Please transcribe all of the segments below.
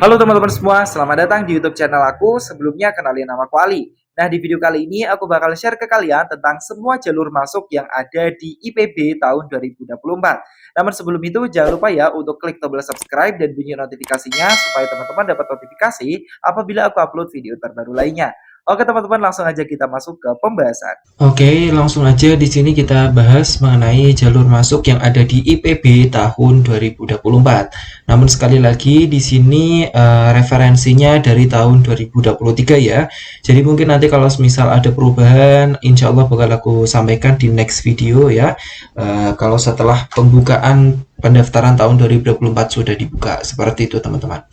Halo teman-teman semua, selamat datang di YouTube channel aku. Sebelumnya kenalin nama aku Ali. Nah, di video kali ini aku bakal share ke kalian tentang semua jalur masuk yang ada di IPB tahun 2024. Namun sebelum itu jangan lupa ya untuk klik tombol subscribe dan bunyi notifikasinya supaya teman-teman dapat notifikasi apabila aku upload video terbaru lainnya. Oke teman-teman, langsung aja kita masuk ke pembahasan. Oke, langsung aja di sini kita bahas mengenai jalur masuk yang ada di IPB tahun 2024. Namun sekali lagi di sini referensinya dari tahun 2023 ya. Jadi mungkin nanti kalau misal ada perubahan, insya Allah bakal aku sampaikan di next video ya. Kalau setelah pembukaan pendaftaran tahun 2024 sudah dibuka, seperti itu teman-teman.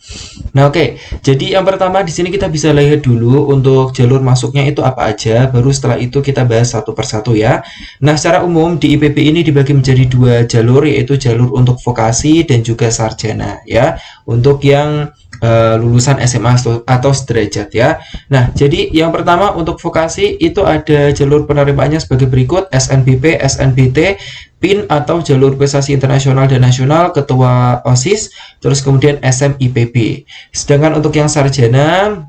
Nah, oke. Jadi yang pertama di sini kita bisa lihat dulu untuk jalur masuknya itu apa aja, baru setelah itu kita bahas satu persatu ya. Nah, secara umum di IPB ini dibagi menjadi dua jalur, yaitu jalur untuk vokasi dan juga sarjana ya. Untuk yang lulusan SMA atau sederajat ya. Nah, jadi yang pertama untuk vokasi itu ada jalur penerimaannya sebagai berikut: SNBP, SNBT, PIN atau jalur prestasi internasional dan nasional, ketua OSIS, terus kemudian SMIPB. Sedangkan untuk yang sarjana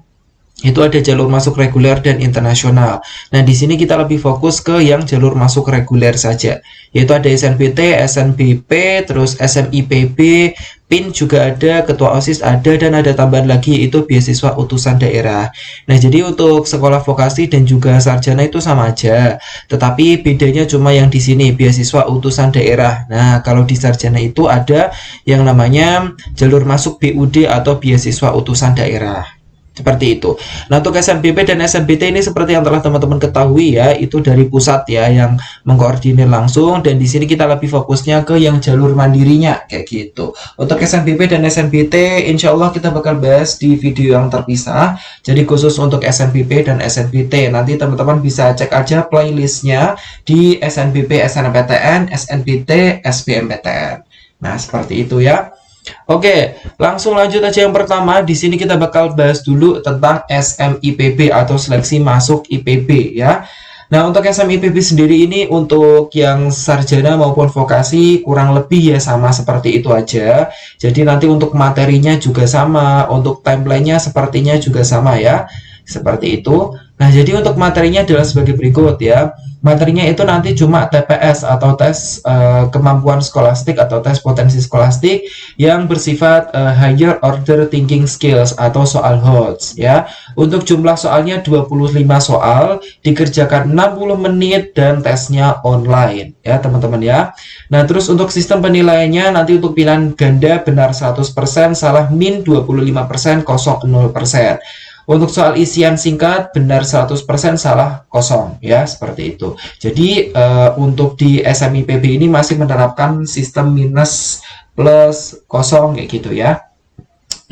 itu ada jalur masuk reguler dan internasional. Nah, di sini kita lebih fokus ke yang jalur masuk reguler saja, yaitu ada SNBT, SNBP, terus SMIPB, PIN juga ada, ketua OSIS ada, dan ada tambahan lagi yaitu beasiswa utusan daerah. Nah, jadi untuk sekolah vokasi dan juga sarjana itu sama aja, tetapi bedanya cuma yang di sini beasiswa utusan daerah. Nah, kalau di sarjana itu ada yang namanya jalur masuk BUD atau beasiswa utusan daerah. Seperti itu. Nah, untuk SNBP dan SNBT ini seperti yang telah teman-teman ketahui ya, itu dari pusat ya yang mengkoordinir langsung, dan di sini kita lebih fokusnya ke yang jalur mandirinya kayak gitu. Untuk SNBP dan SNBT insya Allah kita bakal bahas di video yang terpisah. Jadi khusus untuk SNBP dan SNBT nanti teman-teman bisa cek aja playlistnya di SNBP, SNMPTN, SNBT, SBMPTN. Nah, seperti itu ya. Oke, langsung lanjut aja yang pertama. Di sini kita bakal bahas dulu tentang SMIPB atau seleksi masuk IPB ya. Nah, untuk SMIPB sendiri ini untuk yang sarjana maupun vokasi kurang lebih ya sama seperti itu aja. Jadi nanti untuk materinya juga sama, untuk timelinenya sepertinya juga sama ya. Seperti itu. Nah, jadi untuk materinya adalah sebagai berikut ya. Materinya itu nanti cuma TPS atau tes kemampuan skolastik atau tes potensi skolastik yang bersifat higher order thinking skills atau soal HOTS ya. Untuk jumlah soalnya 25 soal, dikerjakan 60 menit dan tesnya online ya, teman-teman ya. Nah, terus untuk sistem penilaiannya nanti untuk pilihan ganda benar 100%, salah min 25%, kosong 0%. Untuk soal isian singkat benar 100%, salah kosong ya, seperti itu. Jadi untuk di SMIPB ini masih menerapkan sistem minus plus kosong kayak gitu ya.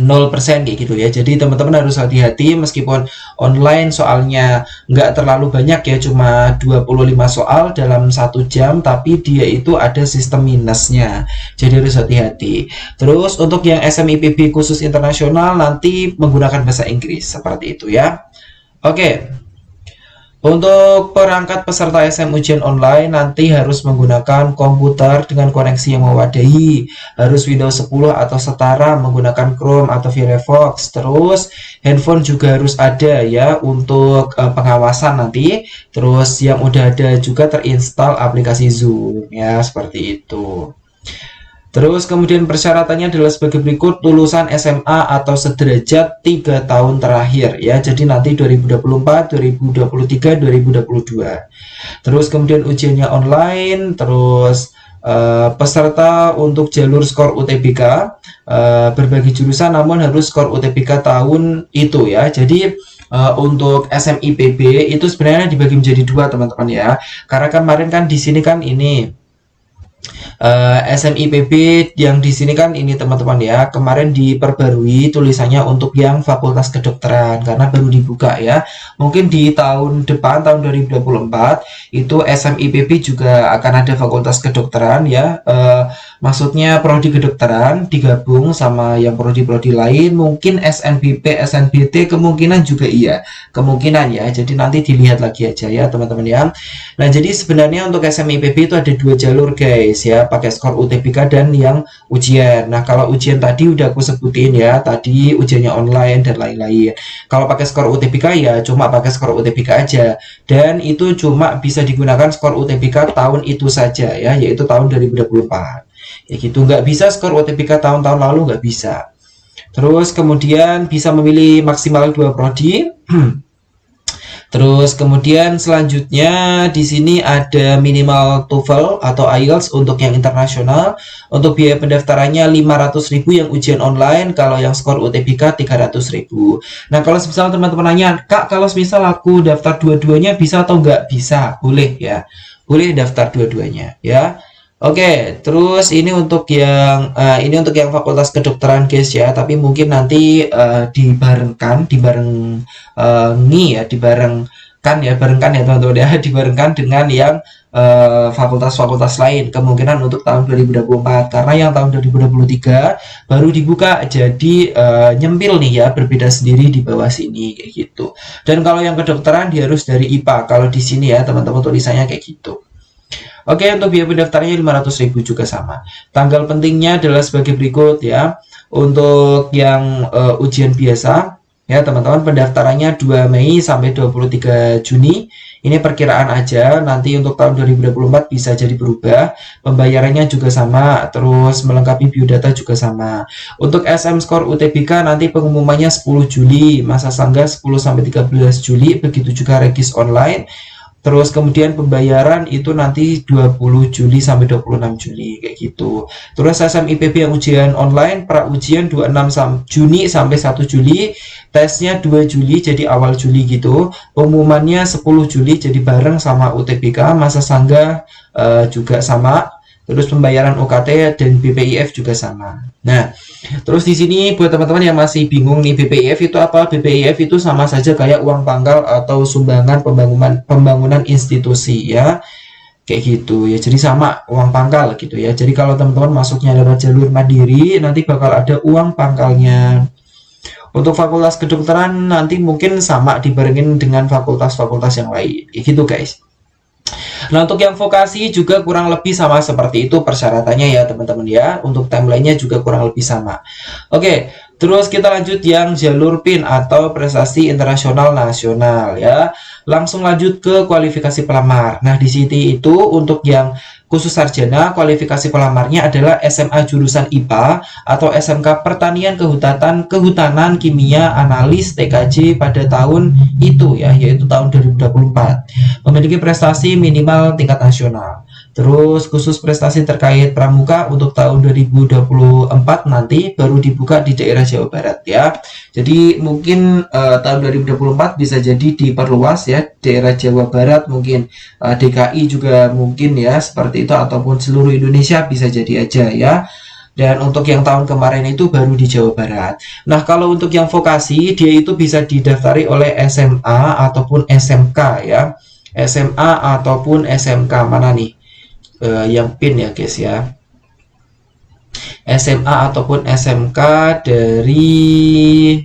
0% kayak gitu ya. Jadi teman-teman harus hati-hati meskipun online soalnya nggak terlalu banyak ya, cuma 25 soal dalam 1 jam, tapi dia itu ada sistem minusnya. Jadi harus hati-hati. Terus untuk yang SMIPB khusus internasional nanti menggunakan bahasa Inggris seperti itu ya. Oke. Untuk perangkat peserta SM ujian online nanti harus menggunakan komputer dengan koneksi yang memadai, harus Windows 10 atau setara, menggunakan Chrome atau Firefox. Terus handphone juga harus ada ya untuk pengawasan nanti. Terus yang udah ada juga terinstall aplikasi Zoom ya, seperti itu. Terus kemudian persyaratannya adalah sebagai berikut: lulusan SMA atau sederajat 3 tahun terakhir ya. Jadi nanti 2024, 2023, 2022. Terus kemudian ujiannya online, terus peserta untuk jalur skor UTBK berbagi jurusan namun harus skor UTBK tahun itu ya. Jadi untuk SMIPB itu sebenarnya dibagi menjadi dua teman-teman ya. Karena kemarin kan di sini kan ini SMIPB yang di sini kan ini teman-teman ya, kemarin diperbarui tulisannya untuk yang fakultas kedokteran karena baru dibuka ya. Mungkin di tahun depan tahun 2024 itu SMIPB juga akan ada fakultas kedokteran ya. Maksudnya prodi kedokteran digabung sama yang prodi-prodi lain. Mungkin SNBP, SNBT kemungkinan juga iya, kemungkinan ya. Jadi nanti dilihat lagi aja ya teman-teman ya. Nah, jadi sebenarnya untuk SMIPB itu ada dua jalur guys ya. pakai skor UTBK dan yang ujian. Nah, kalau ujian tadi udah aku sebutin ya, tadi ujiannya online dan lain-lain. Kalau pakai skor UTBK ya cuma pakai skor UTBK aja, dan itu cuma bisa digunakan skor UTBK tahun itu saja ya, yaitu tahun 2024. Ya gitu, nggak bisa skor UTBK tahun-tahun lalu, nggak bisa. Terus kemudian bisa memilih maksimal 2 prodi. Terus kemudian selanjutnya di sini ada minimal TOEFL atau IELTS untuk yang internasional. Untuk biaya pendaftarannya 500.000 yang ujian online, kalau yang skor UTBK 300.000. Nah, kalau misal teman-teman nanya, "Kak, kalau misal aku daftar dua-duanya bisa atau nggak?" Bisa, boleh ya. Boleh daftar dua-duanya ya. Oke, terus ini untuk yang fakultas kedokteran guys ya, tapi mungkin nanti dibarengkan ya teman-teman ya, dibarengkan dengan yang fakultas-fakultas lain kemungkinan untuk tahun 2024, karena yang tahun 2023 baru dibuka, jadi nyempil nih ya, berbeda sendiri di bawah sini kayak gitu. Dan kalau yang kedokteran dia harus dari IPA, kalau di sini ya teman-teman tulisannya kayak gitu. Oke, untuk biaya pendaftarannya 500.000 juga sama. Tanggal pentingnya adalah sebagai berikut ya. Untuk yang ujian biasa ya teman-teman, pendaftarannya 2 Mei sampai 23 Juni. Ini perkiraan aja, nanti untuk tahun 2024 bisa jadi berubah. Pembayarannya juga sama, terus melengkapi biodata juga sama. Untuk SM Score UTBK nanti pengumumannya 10 Juli, masa sanggah 10 sampai 13 Juli, begitu juga regis online. Terus kemudian pembayaran itu nanti 20 Juli sampai 26 Juli kayak gitu. Terus SMIPB yang ujian online, pra ujian 26 Juni sampai 1 Juli, tesnya 2 Juli jadi awal Juli gitu. Pengumumannya 10 Juli jadi bareng sama UTBK, masa sanggah juga sama. Terus pembayaran UKT dan BPIF juga sama. Nah, terus di sini buat teman-teman yang masih bingung nih, BPIF itu apa? BPIF itu sama saja kayak uang pangkal atau sumbangan pembangunan institusi ya. Kayak gitu ya. Jadi sama uang pangkal gitu ya. Jadi kalau teman-teman masuknya lewat jalur mandiri, nanti bakal ada uang pangkalnya. Untuk fakultas kedokteran nanti mungkin sama dibarengin dengan fakultas-fakultas yang lain. Kayak gitu guys. Nah, untuk yang vokasi juga kurang lebih sama seperti itu persyaratannya ya teman-teman ya. Untuk timelinenya juga kurang lebih sama. Oke, terus kita lanjut yang jalur PIN atau prestasi internasional nasional ya. Langsung lanjut ke kualifikasi pelamar. Nah, di sini itu untuk yang khusus sarjana, kualifikasi pelamarnya adalah SMA jurusan IPA atau SMK Pertanian Kehutanan Kimia Analis TKJ pada tahun itu ya, yaitu tahun 2024. Memiliki prestasi minimal tingkat nasional. Terus khusus prestasi terkait pramuka untuk tahun 2024 nanti baru dibuka di daerah Jawa Barat ya. Jadi mungkin tahun 2024 bisa jadi diperluas ya, daerah Jawa Barat mungkin, DKI juga mungkin ya seperti itu, ataupun seluruh Indonesia bisa jadi aja ya. Dan untuk yang tahun kemarin itu baru di Jawa Barat. Nah, kalau untuk yang vokasi dia itu bisa didaftari oleh SMA ataupun SMK ya. SMA ataupun SMK mana nih? Yang PIN ya guys ya, SMA ataupun SMK dari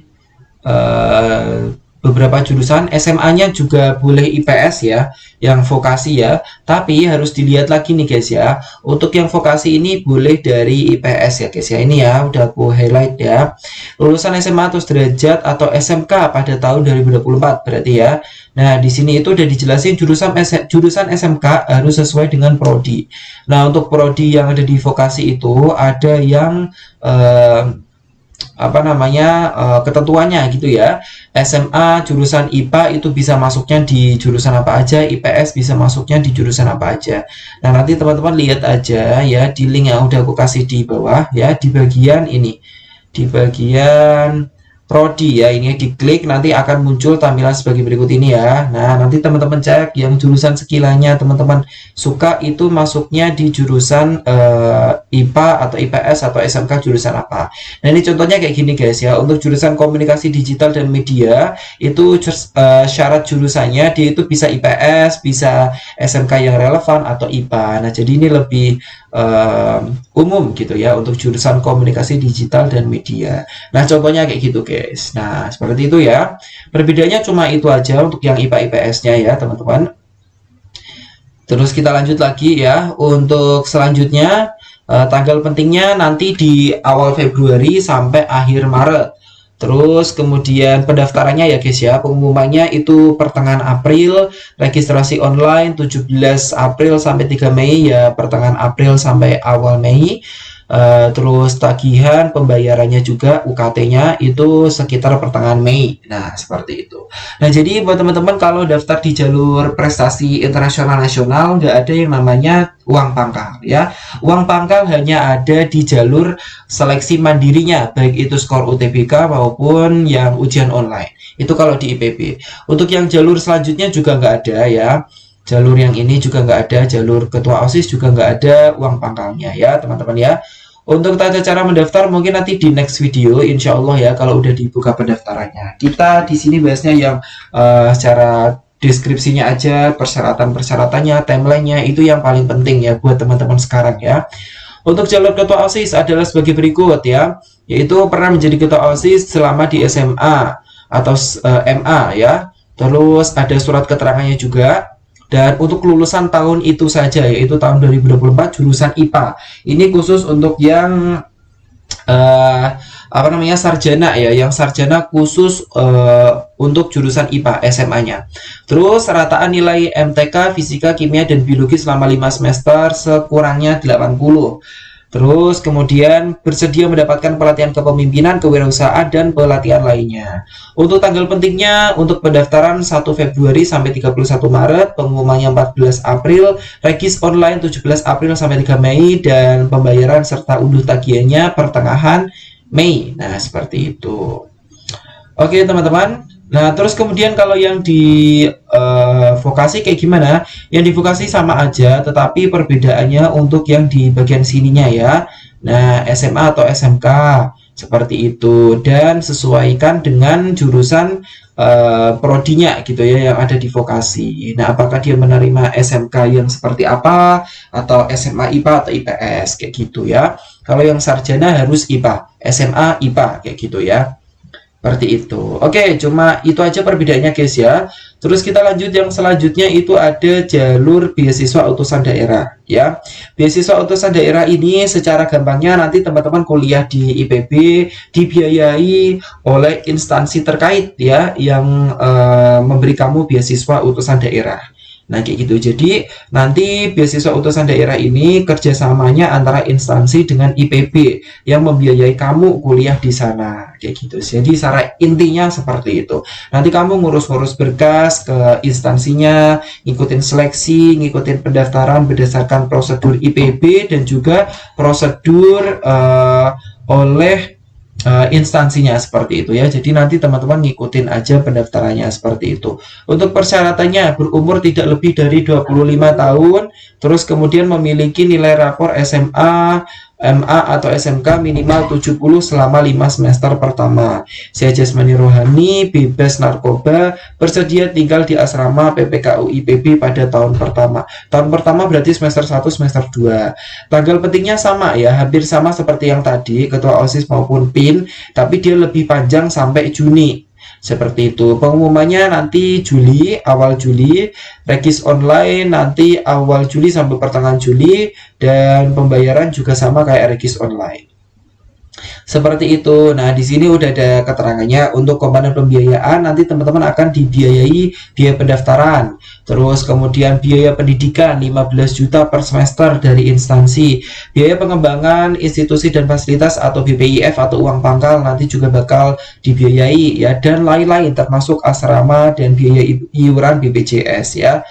beberapa jurusan. SMA-nya juga boleh IPS ya, yang vokasi ya, tapi harus dilihat lagi nih guys ya. Untuk yang vokasi ini boleh dari IPS ya guys ya. Ini ya udah aku highlight ya, lulusan SMA atau sederajat atau SMK pada tahun 2024 berarti ya. Nah, di sini itu udah dijelasin jurusan SMK harus sesuai dengan prodi. Nah, untuk prodi yang ada di vokasi itu ada yang ketentuannya gitu ya. SMA jurusan IPA itu bisa masuknya di jurusan apa aja, IPS bisa masuknya di jurusan apa aja. Nah, nanti teman-teman lihat aja ya di link yang udah aku kasih di bawah ya, di bagian ini, di bagian prodi ya, ini diklik nanti akan muncul tampilan sebagai berikut ini ya. Nah, nanti teman-teman cek yang jurusan sekiranya teman-teman suka itu masuknya di jurusan IPA atau IPS atau SMK jurusan apa. Nah, ini contohnya kayak gini guys ya. Untuk jurusan komunikasi digital dan media itu syarat jurusannya dia itu bisa IPS, bisa SMK yang relevan atau IPA. Nah, jadi ini lebih umum gitu ya untuk jurusan komunikasi digital dan media. Nah, contohnya kayak gitu guys. Nah, seperti itu ya. Perbedaannya cuma itu aja untuk yang IPA IPS-nya ya teman-teman. Terus kita lanjut lagi ya. Untuk selanjutnya Tanggal pentingnya nanti di awal Februari sampai akhir Maret. Terus kemudian pendaftarannya ya guys ya, pengumumannya itu pertengahan April, registrasi online 17 April sampai 3 Mei ya, pertengahan April sampai awal Mei. Terus tagihan pembayarannya juga UKT-nya itu sekitar pertengahan Mei. Nah, seperti itu. Nah, jadi buat teman-teman kalau daftar di jalur prestasi internasional nasional nggak ada yang namanya uang pangkal ya. Uang pangkal hanya ada di jalur seleksi mandirinya, baik itu skor UTBK maupun yang ujian online. Itu kalau di IPB. Untuk yang jalur selanjutnya juga nggak ada ya. Jalur yang ini juga nggak ada, jalur ketua OSIS juga nggak ada uang pangkalnya ya teman-teman ya. Untuk tata cara mendaftar mungkin nanti di next video insya Allah ya kalau udah dibuka pendaftarannya. Kita di sini bahasnya yang secara deskripsinya aja, persyaratan-persyaratannya, timelinenya itu yang paling penting ya buat teman-teman sekarang ya. Untuk jalur ketua OSIS adalah sebagai berikut ya, yaitu pernah menjadi ketua OSIS selama di SMA atau MA ya. Terus ada surat keterangannya juga. Dan untuk lulusan tahun itu saja yaitu tahun 2024 jurusan IPA. Ini khusus untuk yang apa namanya sarjana ya, yang sarjana khusus untuk jurusan IPA SMA-nya. Terus rataan nilai MTK Fisika, Kimia dan Biologi selama 5 semester sekurangnya 80. Terus kemudian bersedia mendapatkan pelatihan kepemimpinan, kewirausahaan, dan pelatihan lainnya. Untuk tanggal pentingnya, untuk pendaftaran 1 Februari sampai 31 Maret, pengumumannya 14 April, regis online 17 April sampai 3 Mei, dan pembayaran serta unduh tagihannya pertengahan Mei. Nah, seperti itu. Oke teman-teman. Nah, terus kemudian kalau yang di vokasi kayak gimana? Yang di vokasi sama aja, tetapi perbedaannya untuk yang di bagian sininya ya. Nah, SMA atau SMK seperti itu, dan sesuaikan dengan jurusan prodinya gitu ya yang ada di vokasi. Nah, apakah dia menerima SMK yang seperti apa atau SMA IPA atau IPS kayak gitu ya. Kalau yang sarjana harus IPA, SMA IPA kayak gitu ya. Seperti itu. Oke, cuma itu aja perbedaannya guys ya. Terus kita lanjut yang selanjutnya itu ada jalur beasiswa utusan daerah ya. Beasiswa utusan daerah ini secara gampangnya nanti teman-teman kuliah di IPB dibiayai oleh instansi terkait ya yang memberi kamu beasiswa utusan daerah. Nah, kayak gitu. Jadi, nanti beasiswa utusan daerah ini kerjasamanya antara instansi dengan IPB yang membiayai kamu kuliah di sana. Kayak gitu. Jadi, secara intinya seperti itu. Nanti kamu ngurus-ngurus berkas ke instansinya, ngikutin seleksi, ngikutin pendaftaran berdasarkan prosedur IPB dan juga prosedur oleh instansinya seperti itu ya. Jadi nanti teman-teman ngikutin aja pendaftarannya seperti itu. Untuk persyaratannya berumur tidak lebih dari 25 tahun, terus kemudian memiliki nilai rapor SMA, MA atau SMK minimal 70 selama 5 semester pertama. Sehat jasmani rohani, bebas narkoba, bersedia tinggal di asrama PPKU IPB pada tahun pertama. Tahun pertama berarti semester 1, semester 2. Tanggal pentingnya sama ya, hampir sama seperti yang tadi, ketua OSIS maupun PIN, tapi dia lebih panjang sampai Juni. Seperti itu. Pengumumannya nanti Juli, awal Juli, regis online nanti awal Juli sampai pertengahan Juli, dan pembayaran juga sama kayak regis online. Seperti itu. Nah, di sini udah ada keterangannya. Untuk komponen pembiayaan nanti teman-teman akan dibiayai biaya pendaftaran. Terus kemudian biaya pendidikan 15 juta per semester dari instansi. Biaya pengembangan institusi dan fasilitas atau BPIF atau uang pangkal nanti juga bakal dibiayai ya, dan lain-lain termasuk asrama dan biaya iuran BPJS ya.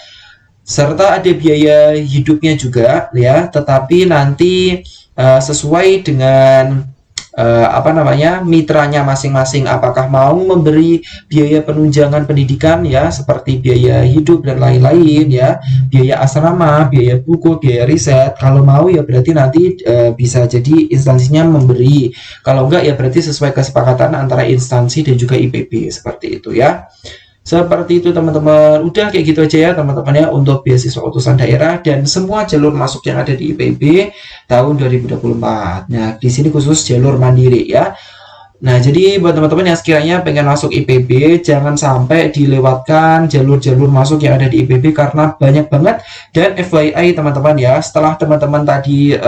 Serta ada biaya hidupnya juga ya, tetapi nanti sesuai dengan apa namanya mitranya masing-masing, apakah mau memberi biaya penunjangan pendidikan ya seperti biaya hidup dan lain-lain ya, biaya asrama, biaya buku, biaya riset. Kalau mau ya berarti nanti bisa jadi instansinya memberi, kalau enggak ya berarti sesuai kesepakatan antara instansi dan juga IPB seperti itu ya. Seperti itu teman-teman. Udah kayak gitu aja ya teman-teman ya untuk beasiswa utusan daerah dan semua jalur masuk yang ada di IPB tahun 2024. Nah, di sini khusus jalur mandiri ya. Nah, jadi buat teman-teman yang sekiranya pengen masuk IPB, jangan sampai dilewatkan jalur-jalur masuk yang ada di IPB karena banyak banget. Dan FYI teman-teman ya, setelah teman-teman tadi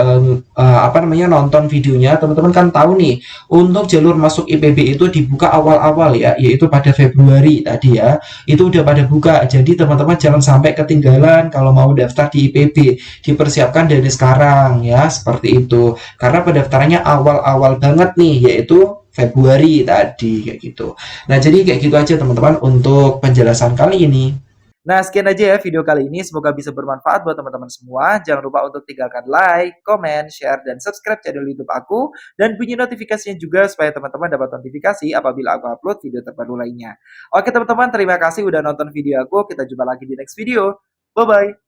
nonton videonya, teman-teman kan tahu nih, untuk jalur masuk IPB itu dibuka awal-awal ya, yaitu pada Februari tadi ya. Itu udah pada buka. Jadi teman-teman jangan sampai ketinggalan kalau mau daftar di IPB. Dipersiapkan dari sekarang ya, seperti itu. Karena pendaftarannya awal-awal banget nih, yaitu Februari tadi kayak gitu. Nah, jadi kayak gitu aja teman-teman untuk penjelasan kali ini. Nah, sekian aja ya video kali ini. Semoga bisa bermanfaat buat teman-teman semua. Jangan lupa untuk tinggalkan like, comment, share, dan subscribe channel YouTube aku. Dan bunyi notifikasinya juga supaya teman-teman dapat notifikasi apabila aku upload video terbaru lainnya. Oke teman-teman, terima kasih udah nonton video aku. Kita jumpa lagi di next video. Bye-bye.